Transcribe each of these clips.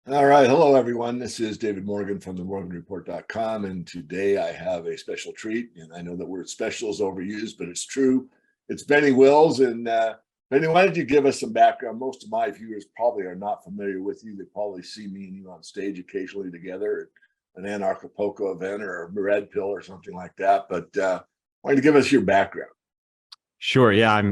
All right. Hello, everyone. This is David Morgan from the morganreport.com. And today I have a special treat. And I know that word special is overused, but it's true. It's Benny Wills. And Benny, why don't you give us some background? Most of my viewers probably are not familiar with you. They probably see me and you on stage occasionally together at an Anarchapulco event or a Red Pill or something like that. But why don't you give us your background? Sure. Yeah,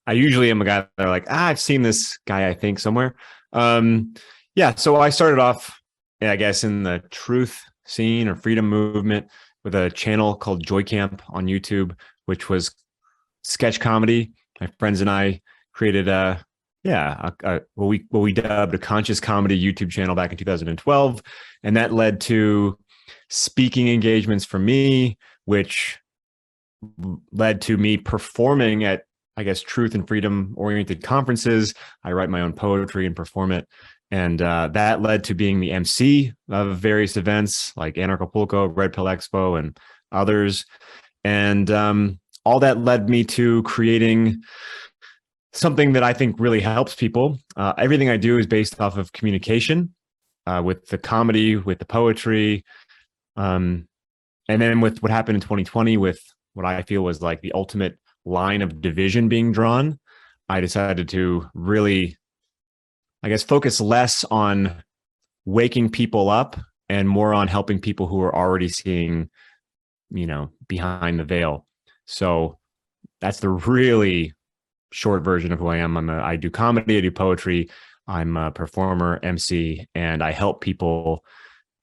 I usually am a guy that are like, I've seen this guy, I think, somewhere. Um, yeah, so I started off, I guess, in the truth scene or freedom movement with a channel called JoyCamp on YouTube, which was sketch comedy. My friends and I created what we dubbed a conscious comedy YouTube channel back in 2012, and that led to speaking engagements for me, which led to me performing at, I guess, truth and freedom oriented conferences. I write my own poetry and perform it. And that led to being the MC of various events like Anarchapulco, Red Pill Expo, and others. And all that led me to creating something that I think really helps people. Everything I do is based off of communication, with the comedy, with the poetry. And then with what happened in 2020 with what I feel was like the ultimate line of division being drawn, I decided to really, I guess, focus less on waking people up and more on helping people who are already seeing, behind the veil. So that's the really short version of who I am. I do comedy, I do poetry, I'm a performer, MC, and I help people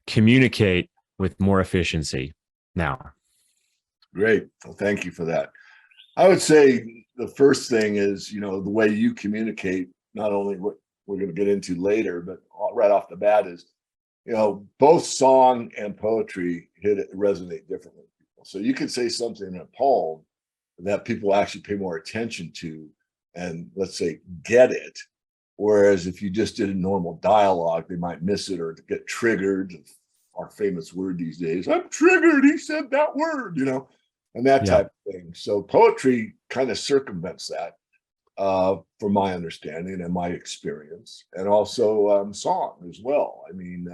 communicate with more efficiency now. Great. Well, thank you for that. I would say the first thing is, the way you communicate, not only what we're going to get into later, but right off the bat is, both song and poetry resonate differently with people. So you could say something in a poem that people actually pay more attention to and, let's say, get it. Whereas if you just did a normal dialogue, they might miss it or get triggered. Our famous word these days, I'm triggered, he said that word, and that Yeah. type of thing. So poetry kind of circumvents that, from my understanding and my experience, and also song as well. I mean,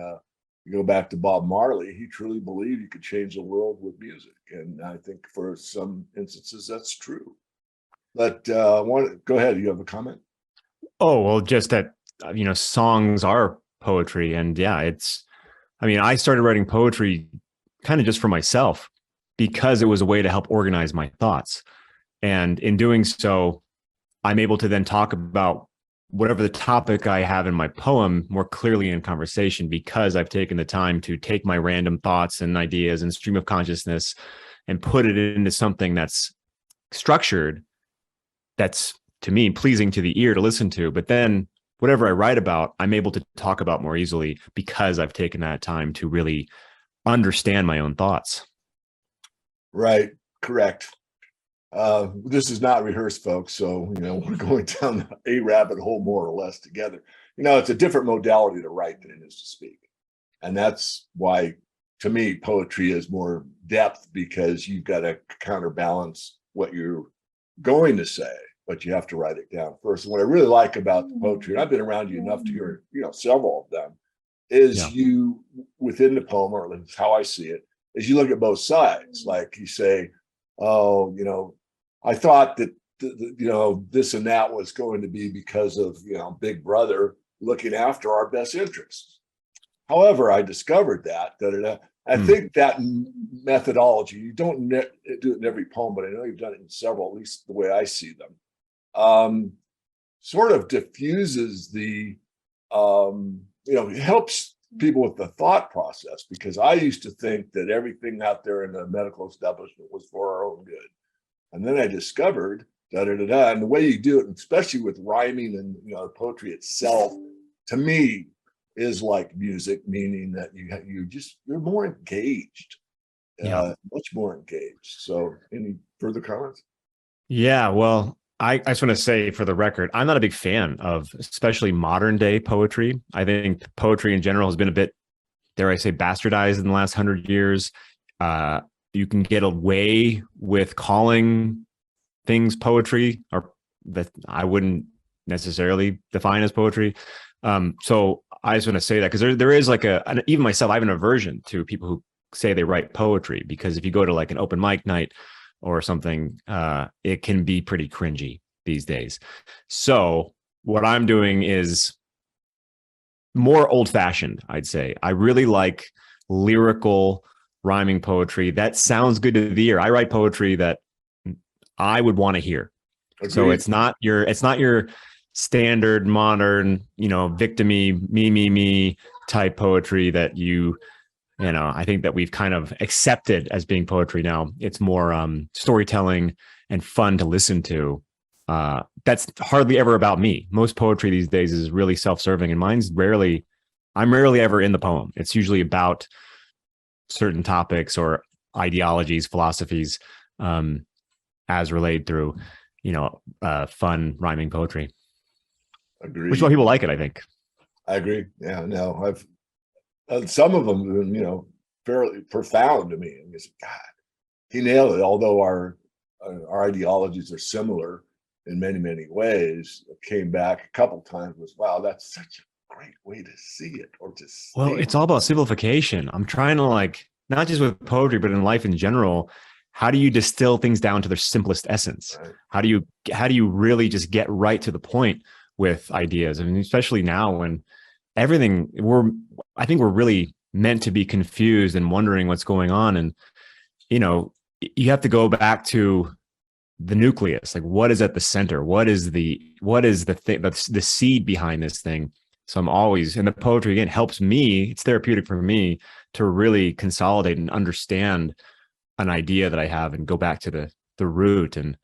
you go back to Bob Marley, he truly believed you could change the world with music. And I think for some instances that's true. But go ahead, you have a comment? Oh, well, just that, songs are poetry. And yeah, I started writing poetry kind of just for myself because it was a way to help organize my thoughts. And in doing so, I'm able to then talk about whatever the topic I have in my poem more clearly in conversation because I've taken the time to take my random thoughts and ideas and stream of consciousness and put it into something that's structured, that's to me pleasing to the ear to listen to. But then whatever I write about, I'm able to talk about more easily because I've taken that time to really understand my own thoughts. Right, correct. This is not rehearsed, folks. So, we're going down a rabbit hole more or less together. It's a different modality to write than it is to speak. And that's why, to me, poetry is more depth because you've got to counterbalance what you're going to say, but you have to write it down first. And what I really like about the poetry, and I've been around you enough to hear, several of them, is Yeah. you, within the poem, or at least how I see it, is you look at both sides. Like you say, oh, I thought that this and that was going to be because of Big Brother looking after our best interests. However, I discovered that I think that methodology, you don't do it in every poem, but I know you've done it in several, at least the way I see them, sort of diffuses the it helps people with the thought process, because I used to think that everything out there in the medical establishment was for our own good. And then I discovered and the way you do it, especially with rhyming and poetry itself, to me is like music, meaning that you're more engaged, Yeah. much more engaged. So, any further comments? Yeah. Well, I just want to say for the record, I'm not a big fan of especially modern day poetry. I think poetry in general has been a bit, dare I say, bastardized in the last 100 years. You can get away with calling things poetry, or that I wouldn't necessarily define as poetry. So I just want to say that because there is like even myself, I have an aversion to people who say they write poetry, because if you go to like an open mic night or something, it can be pretty cringy these days. So what I'm doing is more old fashioned, I'd say. I really like lyrical rhyming poetry that sounds good to the ear. I write poetry that I would want to hear. Agreed. So it's not your standard modern, victim-y, me type poetry that I think that we've kind of accepted as being poetry now. It's more storytelling and fun to listen to. That's hardly ever about me. Most poetry these days is really self-serving, and I'm rarely ever in the poem. It's usually about certain topics or ideologies, philosophies, as relayed through, fun rhyming poetry. Agreed. Which is why people like it, I think. I agree. Yeah, no, some of them, fairly profound to me. And it's, God, he nailed it. Although our ideologies are similar in many, many ways, it came back a couple times was, wow, that's such a great way to see it, or to see Well, it's all about simplification. I'm trying to not just with poetry, but in life in general, how do you distill things down to their simplest essence? Right. How do you really just get right to the point with ideas? I mean, especially now when I think we're really meant to be confused and wondering what's going on. And, you have to go back to the nucleus. Like, what is at the center? What is the thing that's the seed behind this thing? So I'm always, and the poetry again helps me. It's therapeutic for me to really consolidate and understand an idea that I have and go back to the root. And,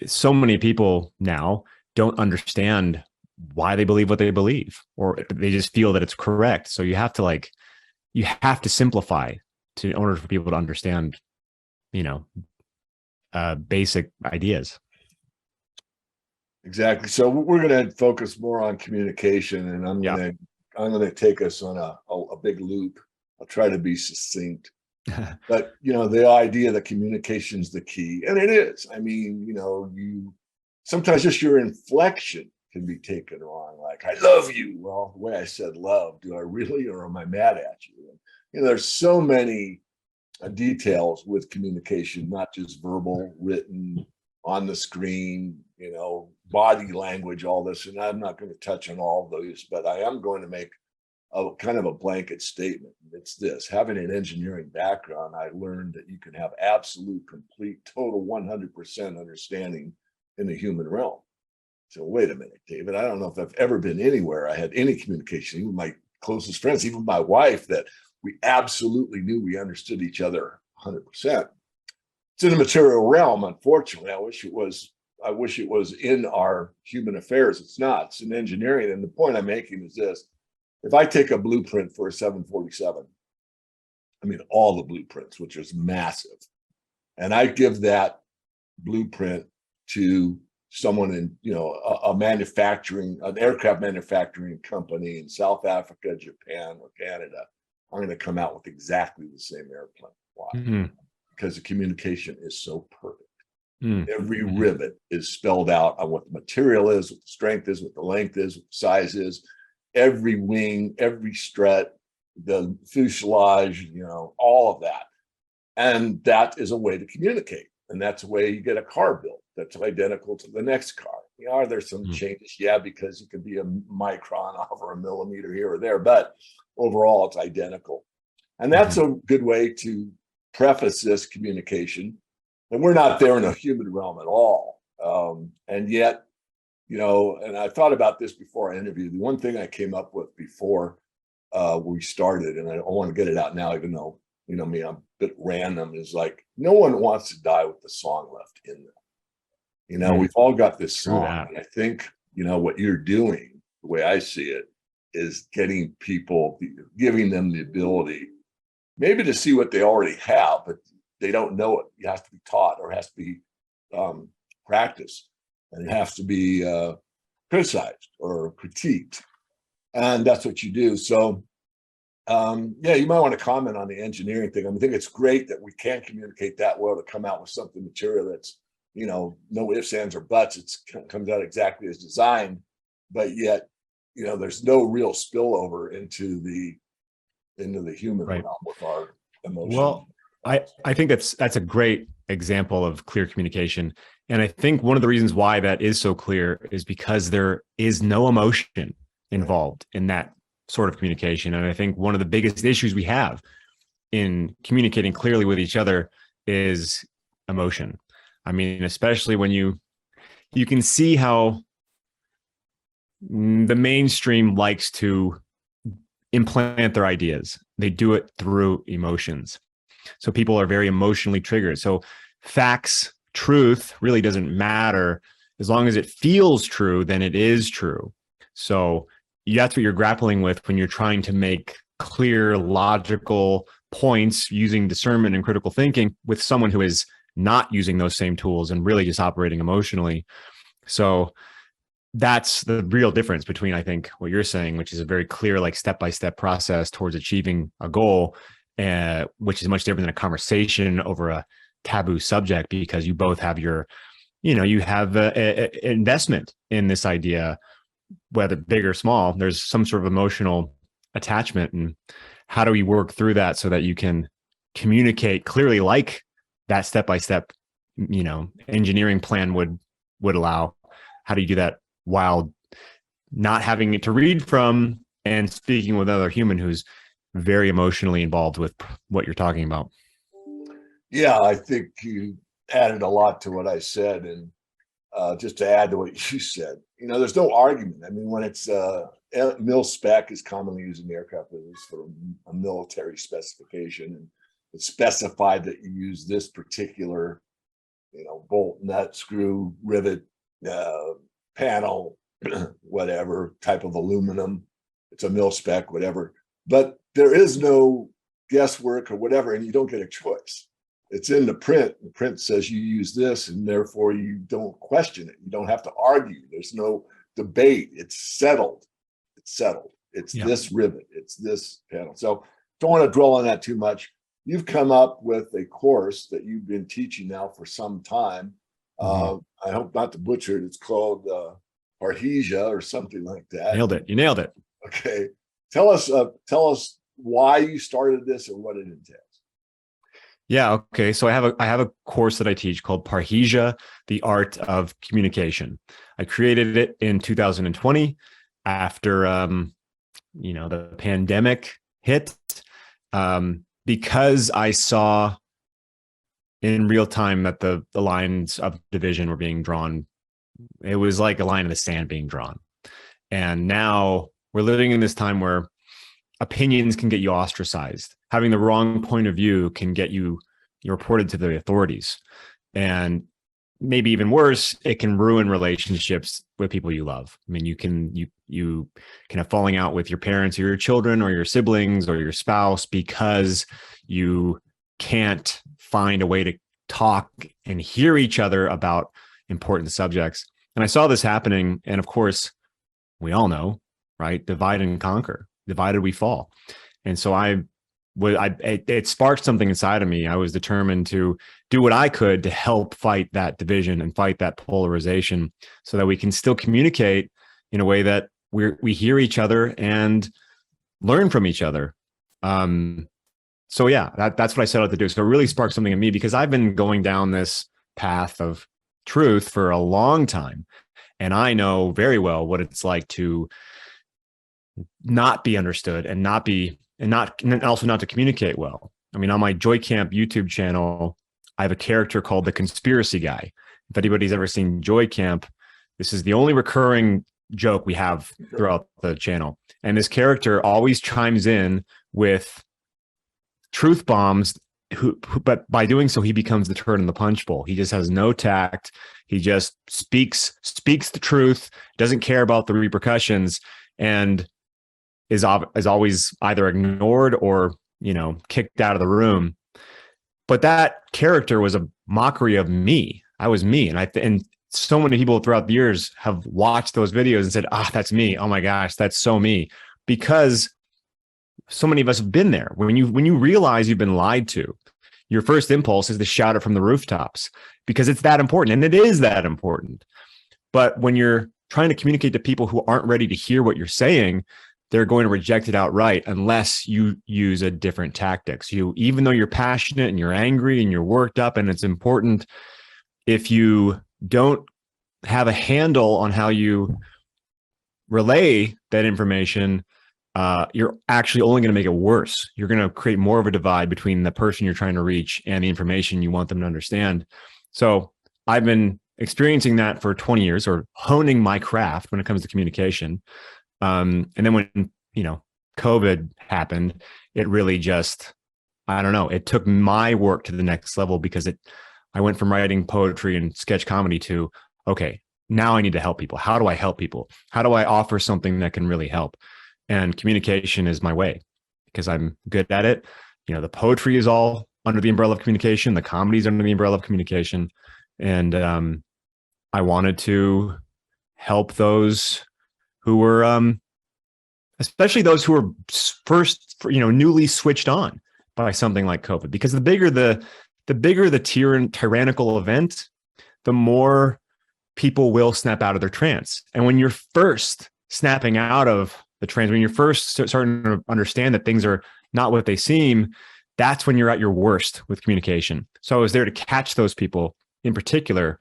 so many people now don't understand why they believe what they believe, or they just feel that it's correct. So you have to simplify in order for people to understand, basic ideas. Exactly. So we're going to focus more on communication, and I'm going to take us on a big loop. I'll try to be succinct, but the idea that communication is the key, and it is. I mean, you sometimes just your inflection can be taken wrong. Like, I love you. Well, the way I said love, do I really, or am I mad at you? And, there's so many details with communication, not just verbal, written, on the screen, body language, all this. And I'm not going to touch on all of those, but I am going to make a kind of a blanket statement. It's this: having an engineering background, I learned that you can have absolute, complete, total 100% understanding in the human realm. So wait a minute, David, I don't know if I've ever been anywhere I had any communication, even my closest friends, even my wife, that we absolutely knew we understood each other 100%. It's in the material realm, unfortunately. I wish it was in our human affairs. It's not. It's in engineering. And the point I'm making is this: if I take a blueprint for a 747, I mean, all the blueprints, which is massive, and I give that blueprint to someone in, an aircraft manufacturing company in South Africa, Japan, or Canada, I'm going to come out with exactly the same airplane. Why? Mm-hmm. Because the communication is so perfect. Mm-hmm. Every rivet is spelled out on what the material is, what the strength is, what the length is, what the size is. Every wing, every strut, the fuselage, all of that. And that is a way to communicate. And that's a way you get a car built that's identical to the next car. Are there some changes? Yeah, because it could be a micron off or a millimeter here or there, but overall it's identical. And that's a good way to preface this communication. And we're not there in the human realm at all. And yet, and I thought about this before I interviewed. The one thing I came up with before we started, and I don't want to get it out now, even though, me, I'm a bit random, is like, no one wants to die with the song left in them. We've all got this song. And I think, what you're doing, the way I see it, is getting people, giving them the ability maybe to see what they already have, but they don't know it. It has to be taught, or it has to be practiced, and it has to be criticized or critiqued. And that's what you do. So, you might want to comment on the engineering thing. I think it's great that we can communicate that well to come out with something material that's, no ifs, ands, or buts. It comes out exactly as designed, but yet there's no real spillover into the human Right. realm with our emotions. Well, I think that's a great example of clear communication. And I think one of the reasons why that is so clear is because there is no emotion involved in that sort of communication. And I think one of the biggest issues we have in communicating clearly with each other is emotion. I mean, especially when you can see how the mainstream likes to implant their ideas. They do it through emotions. So people are very emotionally triggered. So facts, truth really doesn't matter. As long as it feels true, then it is true. So that's what you're grappling with when you're trying to make clear, logical points using discernment and critical thinking with someone who is not using those same tools and really just operating emotionally. So that's the real difference between, I think, what you're saying, which is a very clear, like step-by-step process towards achieving a goal, which is much different than a conversation over a taboo subject, because you both have you have an investment in this idea, whether big or small. There's some sort of emotional attachment, and how do we work through that so that you can communicate clearly, like that step-by-step, engineering plan would allow? How do you do that while not having to read from and speaking with another human who's very emotionally involved with what you're talking about? Yeah, I think you added a lot to what I said. And just to add to what you said, there's no argument. I mean, when it's mil spec is commonly used in aircraft, it is for a military specification, and it's specified that you use this particular, bolt, nut, screw, rivet, panel, whatever type of aluminum. It's a mil spec, whatever. But there is no guesswork or whatever, and you don't get a choice. It's in the print. The print says you use this, and therefore you don't question it. You don't have to argue. There's no debate. It's settled. It's settled. It's this rivet. It's this panel. So don't want to dwell on that too much. You've come up with a course that you've been teaching now for some time. I hope not to butcher it. It's called Parhesia or something like that. Nailed it. You nailed it. Okay. Tell us why you started this and what it entails. Yeah. Okay. So I have a course that I teach called Parhesia, the Art of Communication. I created it in 2020 after the pandemic hit, because I saw in real time that the lines of division were being drawn. It was like a line in the sand being drawn. And now we're living in this time where opinions can get you ostracized. Having the wrong point of view can get you reported to the authorities. And maybe even worse, it can ruin relationships with people you love. I mean, you can have falling out with your parents or your children or your siblings or your spouse because you can't find a way to talk and hear each other about important subjects. And I saw this happening. And of course, we all know, right? Divide and conquer. Divided we fall. And so it sparked something inside of me. I was determined to do what I could to help fight that division and fight that polarization so that we can still communicate in a way that we hear each other and learn from each other. So yeah, that's what I set out to do. So it really sparked something in me because I've been going down this path of truth for a long time. And I know very well what it's like to not be understood and also not to communicate well. I mean, on my JoyCamp YouTube channel, I have a character called the Conspiracy Guy. If anybody's ever seen JoyCamp, this is the only recurring joke we have throughout the channel. And this character always chimes in with truth bombs, but by doing so, he becomes the turd in the punch bowl. He just has no tact. He just speaks the truth, doesn't care about the repercussions, and is always either ignored or, kicked out of the room. But that character was a mockery of me. I was me. And so many people throughout the years have watched those videos and said, that's me. Oh my gosh, that's so me. Because so many of us have been there. When you realize you've been lied to, your first impulse is to shout it from the rooftops because it's that important. And it is that important. But when you're trying to communicate to people who aren't ready to hear what you're saying, they're going to reject it outright unless you use a different tactics. Even though you're passionate and you're angry and you're worked up and it's important, if you don't have a handle on how you relay that information, you're actually only going to make it worse. You're going to create more of a divide between the person you're trying to reach and the information you want them to understand. So I've been experiencing that for 20 years, or honing my craft when it comes to communication. And then when, COVID happened, it really just, I don't know, it took my work to the next level, because I went from writing poetry and sketch comedy to, okay, now I need to help people. How do I help people? How do I offer something that can really help? And communication is my way, because I'm good at it. The poetry is all under the umbrella of communication. The comedy is under the umbrella of communication. And I wanted to help those who were, especially those who were first, newly switched on by something like COVID. Because the bigger the tyrannical event, the more people will snap out of their trance. And when you're first snapping out of the trance, when you're first starting to understand that things are not what they seem, that's when you're at your worst with communication. So I was there to catch those people in particular,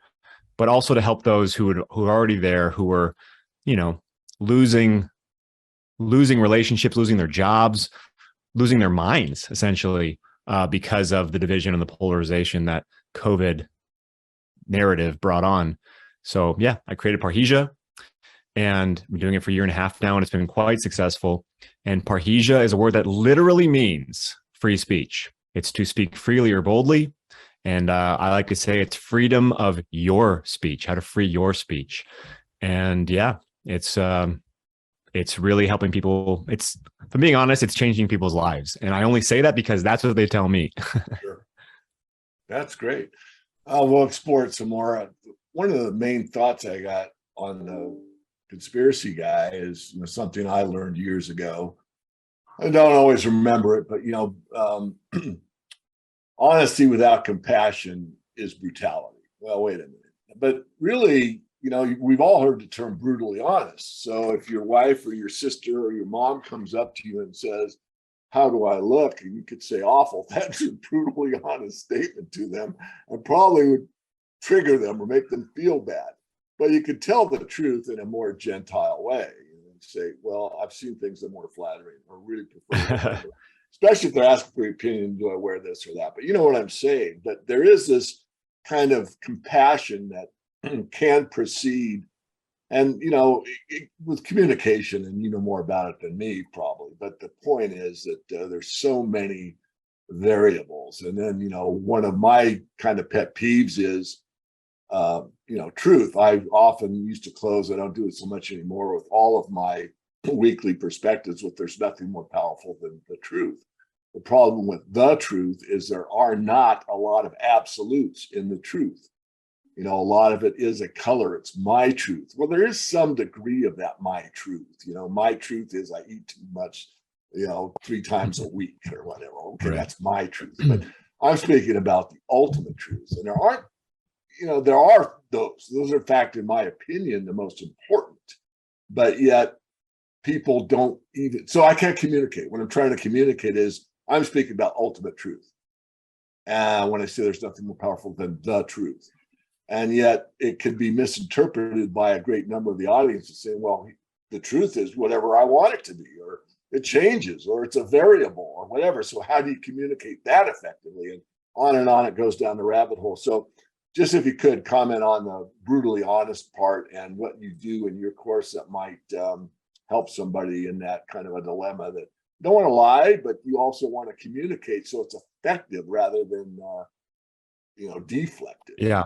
but also to help those who are already there, who were, losing relationships, losing their jobs, losing their minds, essentially, because of the division and the polarization that COVID narrative brought on. So yeah, I created Parhesia, and I'm doing it for a year and a half now, and it's been quite successful. And Parhesia is a word that literally means free speech. It's to speak freely or boldly. And I like to say it's freedom of your speech, how to free your speech. And yeah, it's really helping people. If I'm being honest, it's changing people's lives. And I only say that because that's what they tell me. Sure. That's great. We'll explore it some more. One of the main thoughts I got on the conspiracy guy is something I learned years ago. I don't always remember it, but honesty without compassion is brutality. Well, wait a minute. But really, we've all heard the term brutally honest. So if your wife or your sister or your mom comes up to you and says, "How do I look?" and you could say awful, that's a brutally honest statement to them, and probably would trigger them or make them feel bad. But you could tell the truth in a more gentile way and say, "Well, I've seen things that are more flattering or really prefer," especially if they're asking for your opinion, do I wear this or that? But you know what I'm saying? But there is this kind of compassion that can proceed. And, with communication, and you know more about it than me probably, but the point is that there's so many variables. And then, one of my kind of pet peeves is, truth. I often used to close, I don't do it so much anymore, with all of my weekly perspectives with there's nothing more powerful than the truth. The problem with the truth is there are not a lot of absolutes in the truth. A lot of it is a color. It's my truth. Well, there is some degree of that my truth. My truth is I eat too much, 3 times a week or whatever. Okay, right. That's my truth. But I'm speaking about the ultimate truth. And there aren't, there are those. Those are, in fact, in my opinion, the most important. But yet people don't even, so I can't communicate. What I'm trying to communicate is I'm speaking about ultimate truth. And when I say there's nothing more powerful than the truth. And yet it can be misinterpreted by a great number of the audience and saying, well, the truth is whatever I want it to be, or it changes, or it's a variable or whatever. So how do you communicate that effectively? And on it goes down the rabbit hole. So just if you could comment on the brutally honest part and what you do in your course that might help somebody in that kind of a dilemma, that you don't want to lie, but you also want to communicate so it's effective rather than, deflected. Yeah.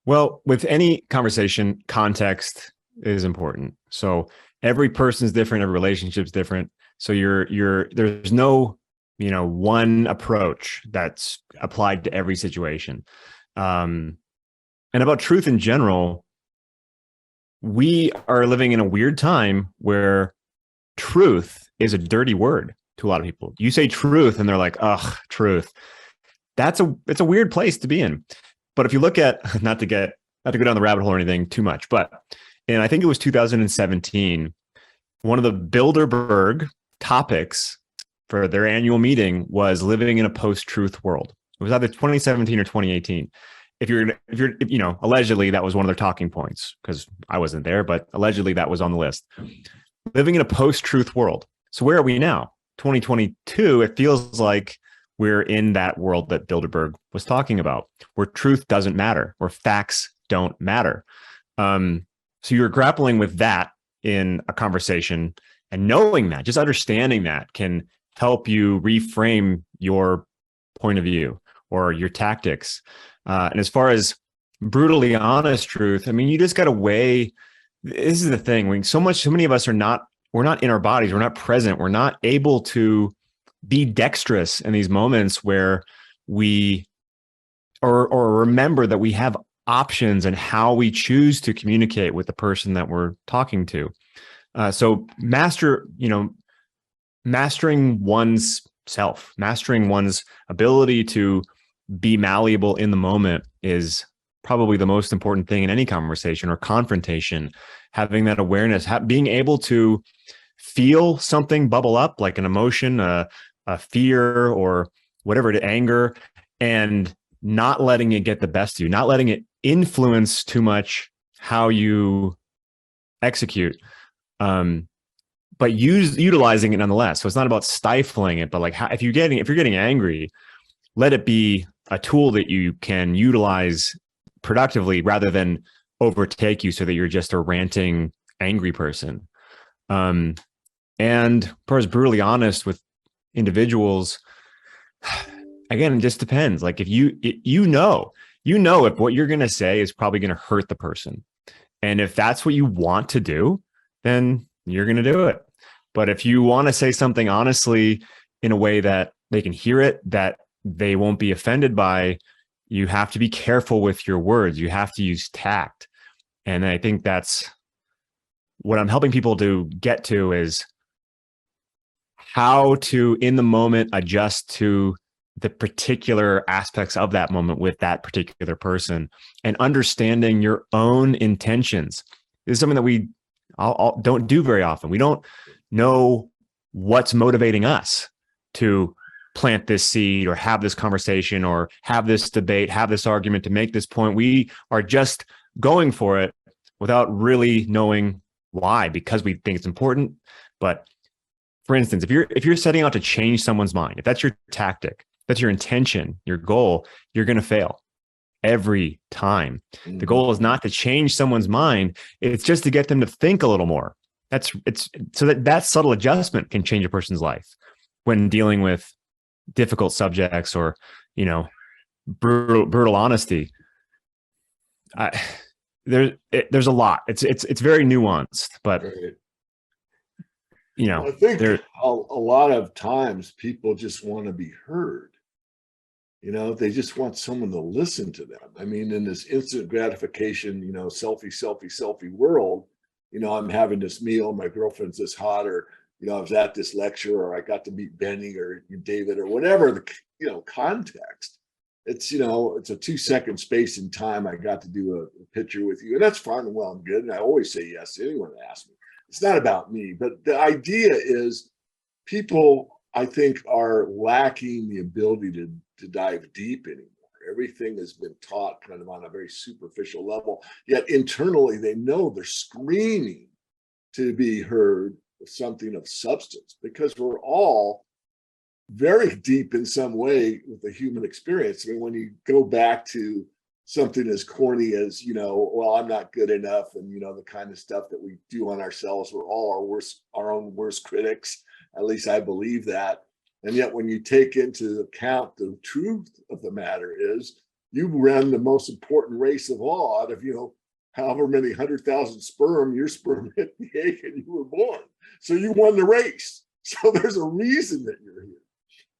Well, with any conversation, context is important. So every person's different, every relationship's different. So there's no, one approach that's applied to every situation. And about truth in general, we are living in a weird time where truth is a dirty word to a lot of people. You say truth and they're like, ugh, truth. It's a weird place to be in. But if you look at, not to go down the rabbit hole or anything too much, but and I think it was 2017, one of the Bilderberg topics for their annual meeting was living in a post-truth world. It was either 2017 or 2018. If you're, allegedly that was one of their talking points, because I wasn't there, but allegedly that was on the list. Living in a post-truth world. So where are we now? 2022, it feels like we're in that world that Bilderberg was talking about, where truth doesn't matter, where facts don't matter. So you're grappling with that in a conversation, and knowing that, just understanding that, can help you reframe your point of view or your tactics. And as far as brutally honest truth, I mean, you just got to weigh. This is the thing. So many of us we're not in our bodies. We're not present. We're not able to be dexterous in these moments where we or remember that we have options and how we choose to communicate with the person that we're talking to. So mastering one's self, mastering one's ability to be malleable in the moment is probably the most important thing in any conversation or confrontation. Having that awareness, being able to feel something bubble up, like an emotion, a fear, or whatever, anger, and not letting it get the best of you, not letting it influence too much how you execute, but utilizing it nonetheless. So it's not about stifling it, but like if you're getting angry, let it be a tool that you can utilize productively rather than overtake you so that you're just a ranting, angry person. And as far as brutally honest with individuals, again, it just depends. Like if you know if what you're going to say is probably going to hurt the person. And if that's what you want to do, then you're going to do it. But if you want to say something honestly in a way that they can hear it, that they won't be offended by, you have to be careful with your words. You have to use tact. And I think that's what I'm helping people to get to, is how to, in the moment, adjust to the particular aspects of that moment with that particular person, and understanding your own intentions. This is something that we don't do very often. We don't know what's motivating us to plant this seed or have this conversation or have this debate, have this argument to make this point. We are just going for it without really knowing why, because we think it's important. But for instance, if you're setting out to change someone's mind, if that's your tactic, that's your intention, your goal, you're going to fail every time. Mm-hmm. The goal is not to change someone's mind. It's just to get them to think a little more. It's so that subtle adjustment can change a person's life when dealing with difficult subjects or, brutal honesty. There's a lot. It's very nuanced, but right. I think a lot of times people just want to be heard. They just want someone to listen to them. I mean, in this instant gratification, selfie world, I'm having this meal, my girlfriend's this hot, or, I was at this lecture, or I got to meet Benny or David or whatever the, context. It's, it's a 2-second space in time. I got to do a picture with you, and that's fine and well and good. And I always say yes to anyone that asks me. It's not about me, but the idea is people, I think, are lacking the ability to dive deep anymore. Everything has been taught kind of on a very superficial level, yet internally they know they're screaming to be heard with something of substance, because we're all very deep in some way with the human experience. I mean, when you go back to something as corny as, well, I'm not good enough, and, the kind of stuff that we do on ourselves, we're all our own worst critics. At least I believe that. And yet when you take into account the truth of the matter is, you ran the most important race of all. Out of, however many 100,000 sperm, your sperm hit the egg and you were born. So you won the race. So there's a reason that you're here.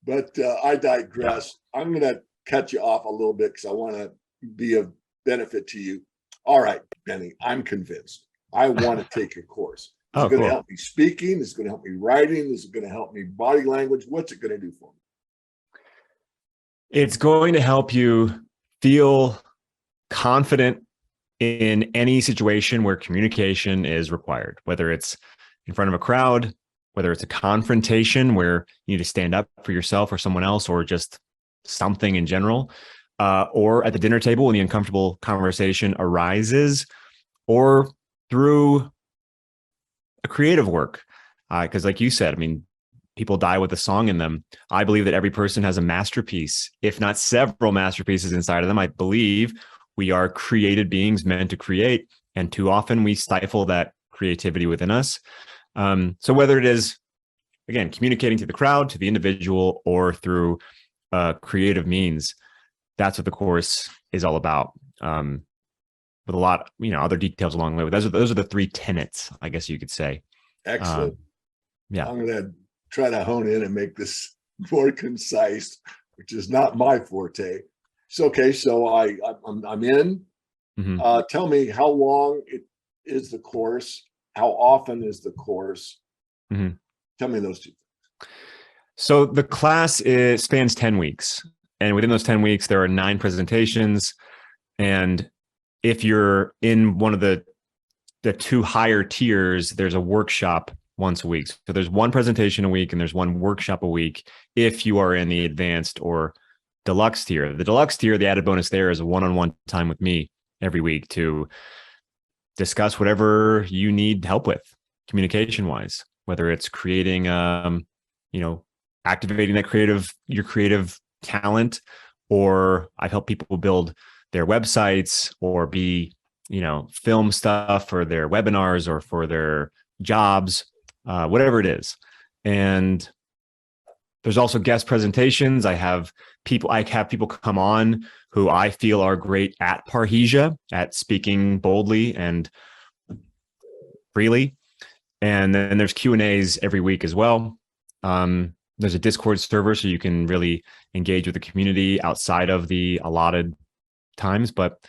But I digress. I'm going to cut you off a little bit because I want to be of benefit to you. All right, Benny, I'm convinced. I want to take your course. It's going to help me speaking. It's going to help me writing. This is going to help me body language. What's it going to do for me? It's going to help you feel confident in any situation where communication is required, whether it's in front of a crowd, whether it's a confrontation where you need to stand up for yourself or someone else, or just something in general, or at the dinner table when the uncomfortable conversation arises, or through a creative work. Because like you said, I mean, people die with a song in them. I believe that every person has a masterpiece, if not several masterpieces inside of them. I believe we are created beings meant to create, and too often we stifle that creativity within us. So whether it is, again, communicating to the crowd, to the individual, or through creative means, that's what the course is all about. With a lot, other details along the way. But those are the three tenets, I guess you could say. Excellent. Yeah. I'm going to try to hone in and make this more concise, which is not my forte. So, okay, so I'm in. Mm-hmm. Tell me how long is the course? How often is the course? Mm-hmm. Tell me those two. So the class spans 10 weeks. And within those 10 weeks, there are 9 presentations. And if you're in one of the 2 higher tiers, there's a workshop once a week. So there's 1 presentation a week and there's 1 workshop a week if you are in the advanced or deluxe tier. The deluxe tier, the added bonus there is a one-on-one time with me every week to discuss whatever you need help with communication-wise, whether it's creating, activating your creative talent, or I've helped people build their websites or film stuff for their webinars or for their jobs, whatever it is. And there's also guest presentations. I have people come on who I feel are great at Parhesia, at speaking boldly and freely. And then there's Q&As every week as well. There's a Discord server, so you can really engage with the community outside of the allotted times. But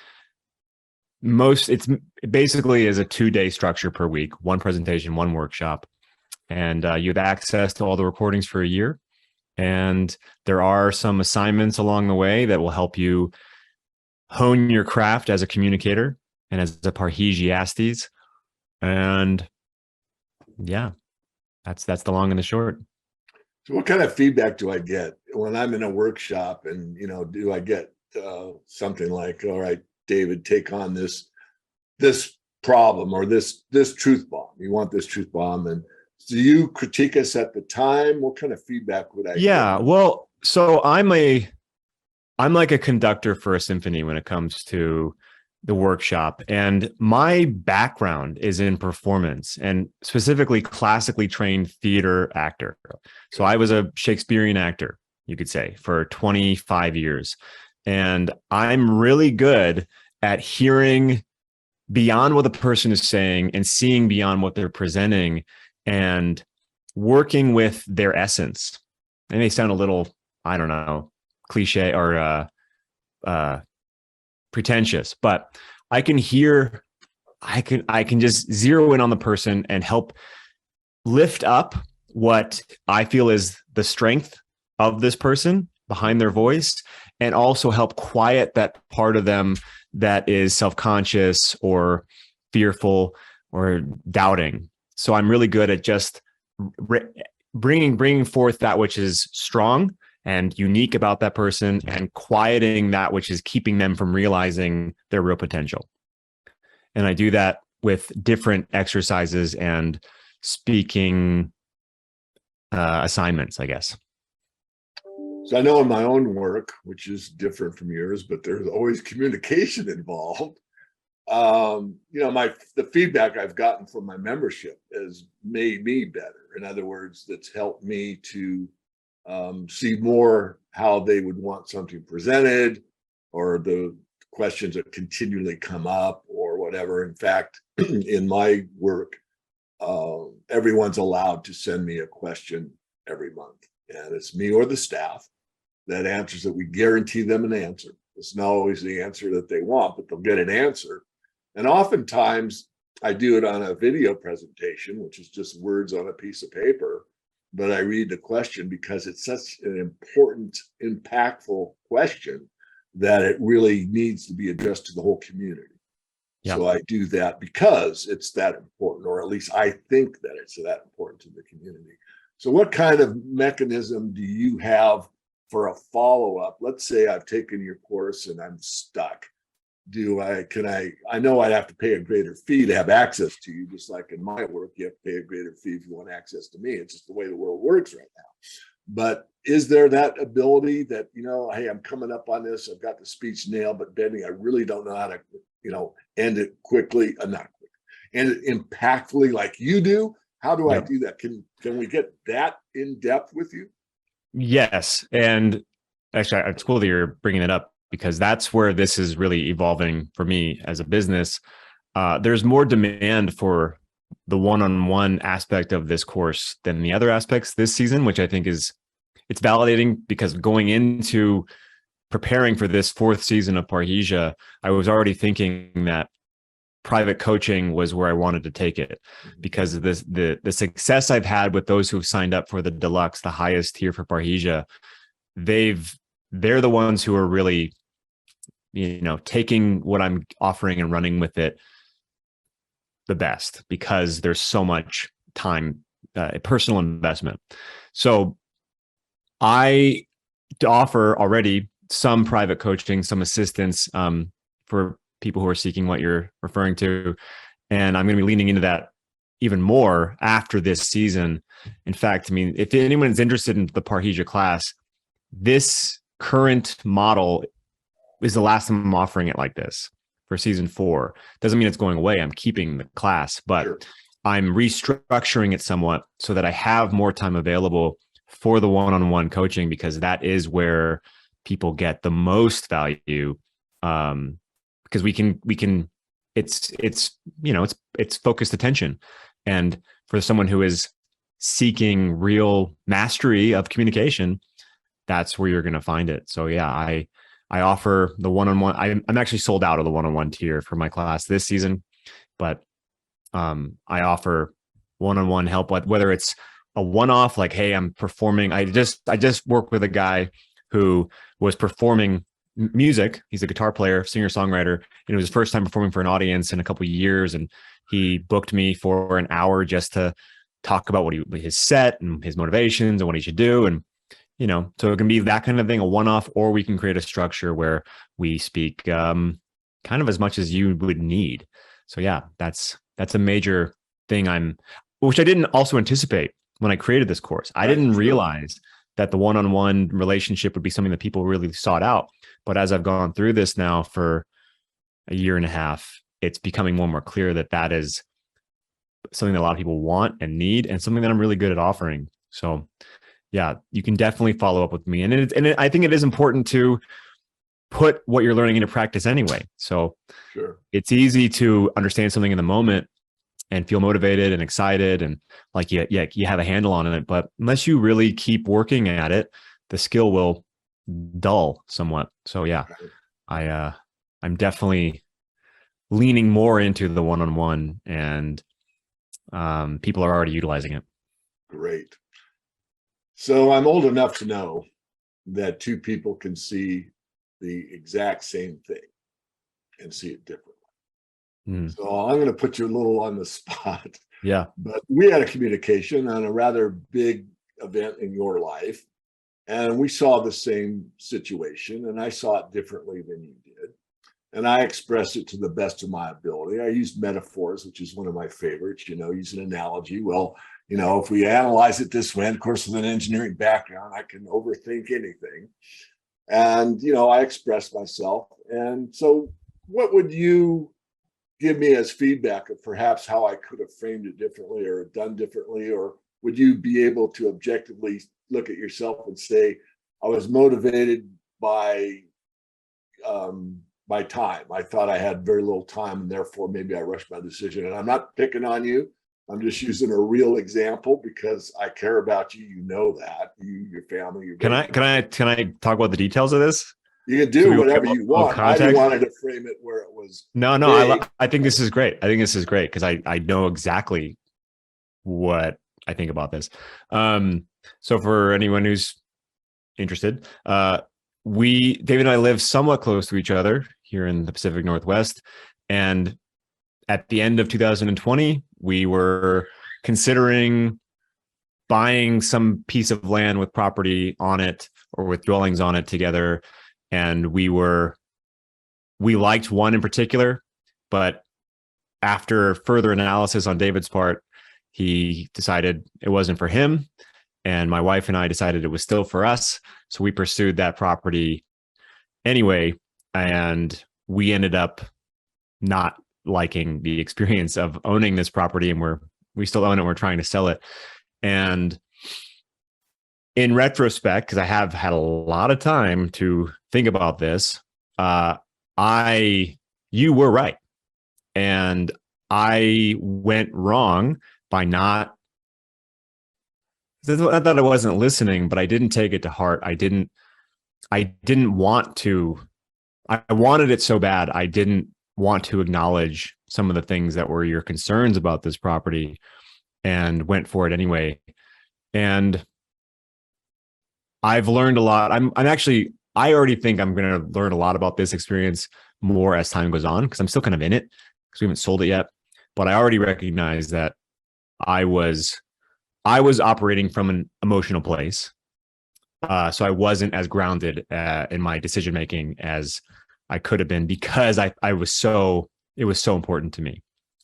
it's basically is a 2-day structure per week, 1 presentation, 1 workshop. And you have access to all the recordings for a year. And there are some assignments along the way that will help you hone your craft as a communicator and as a Parhesiastes. And yeah, that's the long and the short. So what kind of feedback do I get when I'm in a workshop? And, do I get something like, all right, David, take on this problem or this truth bomb. You want this truth bomb. And do you critique us at the time? What kind of feedback would I get? Well, so I'm like a conductor for a symphony when it comes to the workshop. And my background is in performance, and specifically classically trained theater actor. So I was a Shakespearean actor, you could say, for 25 years. And I'm really good at hearing beyond what the person is saying and seeing beyond what they're presenting and working with their essence. It may sound a little, I don't know, cliche or pretentious, but I can hear, I can just zero in on the person and help lift up what I feel is the strength of this person behind their voice, and also help quiet that part of them that is self-conscious or fearful or doubting. So I'm really good at just bringing forth that which is strong and unique about that person, and quieting that which is keeping them from realizing their real potential. And I do that with different exercises and speaking assignments, I guess. So I know in my own work, which is different from yours, but there's always communication involved. The feedback I've gotten from my membership has made me better. In other words, that's helped me to see more how they would want something presented, or the questions that continually come up or whatever. In fact, in my work, everyone's allowed to send me a question every month, and it's me or the staff that answers it. We guarantee them an answer. It's not always the answer that they want, but they'll get an answer. And oftentimes I do it on a video presentation, which is just words on a piece of paper, but I read the question because it's such an important, impactful question that it really needs to be addressed to the whole community. Yeah. So I do that because it's that important, or at least I think that it's that important to the community. So what kind of mechanism do you have for a follow-up? Let's say I've taken your course and I'm stuck. I know I'd have to pay a greater fee to have access to you, just like in my work, you have to pay a greater fee if you want access to me. It's just the way the world works right now. But is there that ability that, hey, I'm coming up on this, I've got the speech nailed, but Benny, I really don't know how to, end it quickly, not quickly, end it impactfully like you do? How do I do that? Can we get that in depth with you? Yes. And actually, it's cool that you're bringing it up, because that's where this is really evolving for me as a business. There's more demand for the one-on-one aspect of this course than the other aspects this season, which I think it's validating, because going into preparing for this 4th season of Parhesia, I was already thinking that private coaching was where I wanted to take it, because of the success I've had with those who've signed up for the deluxe, the highest tier for Parhesia. They're the ones who are really, taking what I'm offering and running with it the best, because there's so much time, personal investment. So I offer already some private coaching, some assistance for people who are seeking what you're referring to. And I'm going to be leaning into that even more after this season. In fact, if anyone is interested in the Parhesia class, this current model is the last time I'm offering it like this for season 4. Doesn't mean it's going away. I'm keeping the class, but sure, I'm restructuring it somewhat so that I have more time available for the one-on-one coaching, because that is where people get the most value. Because it's focused attention. And for someone who is seeking real mastery of communication, that's where you're going to find it. So yeah, I offer the one-on-one. I'm actually sold out of the one-on-one tier for my class this season, but I offer one-on-one help, whether it's a one-off, like, hey, I'm performing. I just worked with a guy who was performing music. He's a guitar player, singer-songwriter, and it was his first time performing for an audience in a couple of years. And he booked me for an hour just to talk about his set and his motivations and what he should do. And, so it can be that kind of thing, a one-off, or we can create a structure where we speak kind of as much as you would need. So yeah, that's a major thing which I didn't also anticipate when I created this course. I didn't realize that the one-on-one relationship would be something that people really sought out. But as I've gone through this now for a year and a half, it's becoming more and more clear that that is something that a lot of people want and need, and something that I'm really good at offering. So yeah, you can definitely follow up with me. And I think it is important to put what you're learning into practice anyway. So sure, it's easy to understand something in the moment and feel motivated and excited and like you have a handle on it. But unless you really keep working at it, the skill will dull somewhat. So yeah, I'm definitely leaning more into the one-on-one, and people are already utilizing it. Great. So I'm old enough to know that two people can see the exact same thing and see it differently. So I'm going to put you a little on the spot. Yeah. But we had a communication on a rather big event in your life, and we saw the same situation, and I saw it differently than you did. And I expressed it to the best of my ability. I used metaphors, which is one of my favorites, use an analogy. Well, if we analyze it this way, and of course, with an engineering background, I can overthink anything. And, I expressed myself. And so what would you give me as feedback of perhaps how I could have framed it differently or done differently? Or would you be able to objectively look at yourself and say, I was motivated by time. I thought I had very little time, and therefore maybe I rushed my decision. And I'm not picking on you. I'm just using a real example because I care about you. You know that. Your family. Can I talk about the details of this? You can do whatever you want. I wanted to frame it where it was. No. I think this is great. I think this is great because I know exactly what I think about this. So for anyone who's interested, David and I live somewhat close to each other here in the Pacific Northwest, and at the end of 2020, we were considering buying some piece of land with property on it or with dwellings on it together. And we liked one in particular, but after further analysis on David's part, he decided it wasn't for him. And my wife and I decided it was still for us. So we pursued that property anyway. And we ended up not liking the experience of owning this property, and we still own it. We're trying to sell it. And in retrospect, because I have had a lot of time to think about this, you were right. And I went wrong by not that I wasn't listening, but I didn't take it to heart. I didn't want to. I wanted it so bad. I didn't want to acknowledge some of the things that were your concerns about this property, and went for it anyway. And I've learned a lot. I already think I'm going to learn a lot about this experience more as time goes on, because I'm still kind of in it because we haven't sold it yet. But I already recognize that I was operating from an emotional place. So I wasn't as grounded in my decision making as I could have been, because it was so important to me.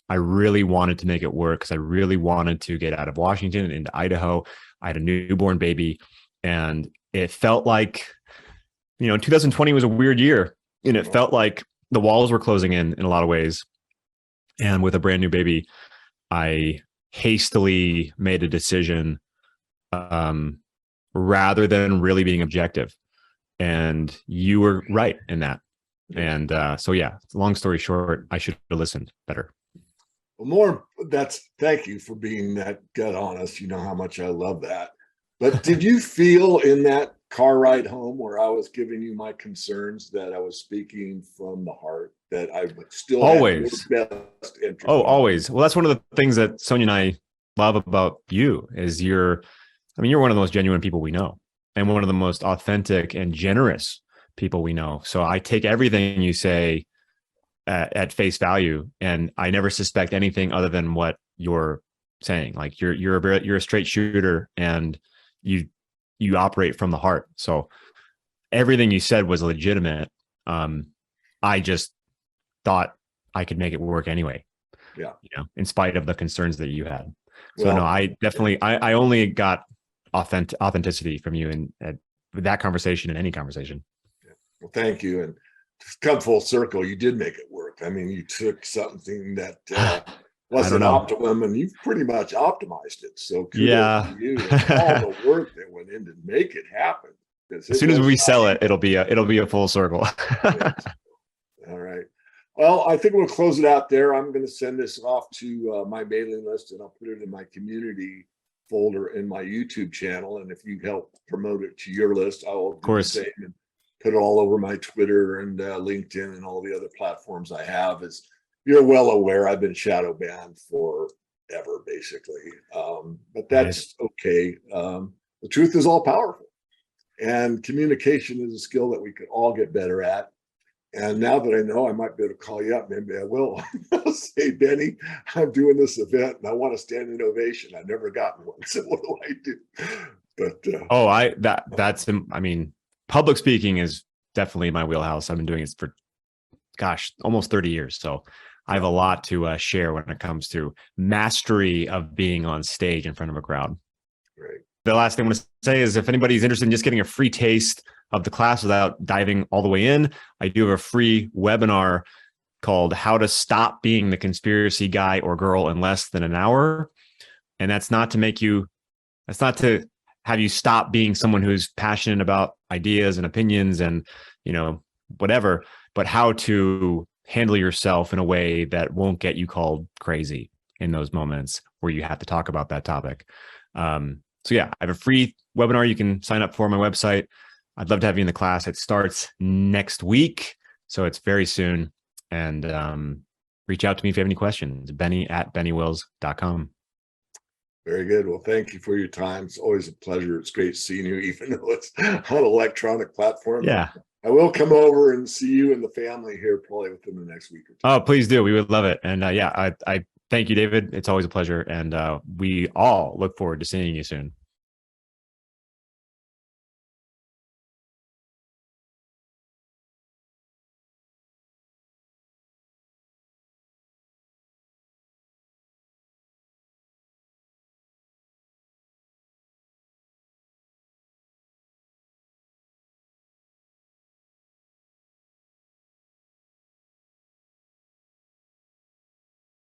I really wanted to make it work because I really wanted to get out of Washington and into Idaho. I had a newborn baby, and it felt like, 2020 was a weird year, and it felt like the walls were closing in a lot of ways. And with a brand new baby, I hastily made a decision rather than really being objective. And you were right in that. And so, yeah, long story short, I should have listened better. Well, thank you for being that gut honest. You know how much I love that. But did you feel in that car ride home where I was giving you my concerns that I was speaking from the heart, that I would still always have your best interest? Oh, always. Well, that's one of the things that Sonia and I love about you is you're one of the most genuine people we know, and one of the most authentic and generous people we know. So I take everything you say at face value, and I never suspect anything other than what you're saying. Like you're a straight shooter, and you operate from the heart. So everything you said was legitimate. I just thought I could make it work anyway. Yeah. In spite of the concerns that you had. So no, I definitely, I only got authenticity from you in that conversation and any conversation. Yeah. Well, thank you. And to come full circle, you did make it work. I mean, you took something that wasn't optimum, and you've pretty much optimized it. So kudos to you and all the work that went in to make it happen. As soon as we sell it, it'll be a full circle. All right. Well, I think we'll close it out there. I'm going to send this off to my mailing list, and I'll put it in my community folder in my YouTube channel. And if you help promote it to your list, I will do the same and put it all over my Twitter and LinkedIn and all the other platforms I have. As you're well aware, I've been shadow banned forever, basically. But that's okay. The truth is all powerful, and communication is a skill that we could all get better at. And now that I know, I might be able to call you up. Maybe I will. I'll say, Benny, I'm doing this event and I want a standing ovation. I've never gotten one. So what do I do? But public speaking is definitely my wheelhouse. I've been doing it for, almost 30 years. So I have a lot to share when it comes to mastery of being on stage in front of a crowd. Great. The last thing I want to say is, if anybody's interested in just getting a free taste of the class without diving all the way in, I do have a free webinar called How to Stop Being the Conspiracy Guy or Girl in Less Than an Hour. And that's not to have you stop being someone who's passionate about ideas and opinions and, whatever, but how to handle yourself in a way that won't get you called crazy in those moments where you have to talk about that topic. So yeah, I have a free webinar you can sign up for on my website. I'd love to have you in the class. It starts next week, so it's very soon. And reach out to me if you have any questions. Benny@bennywills.com. Very good. Well, thank you for your time. It's always a pleasure. It's great seeing you, even though it's on an electronic platform. Yeah. I will come over and see you and the family here probably within the next week or two. Oh, please do. We would love it. And yeah, I thank you, David. It's always a pleasure. And we all look forward to seeing you soon.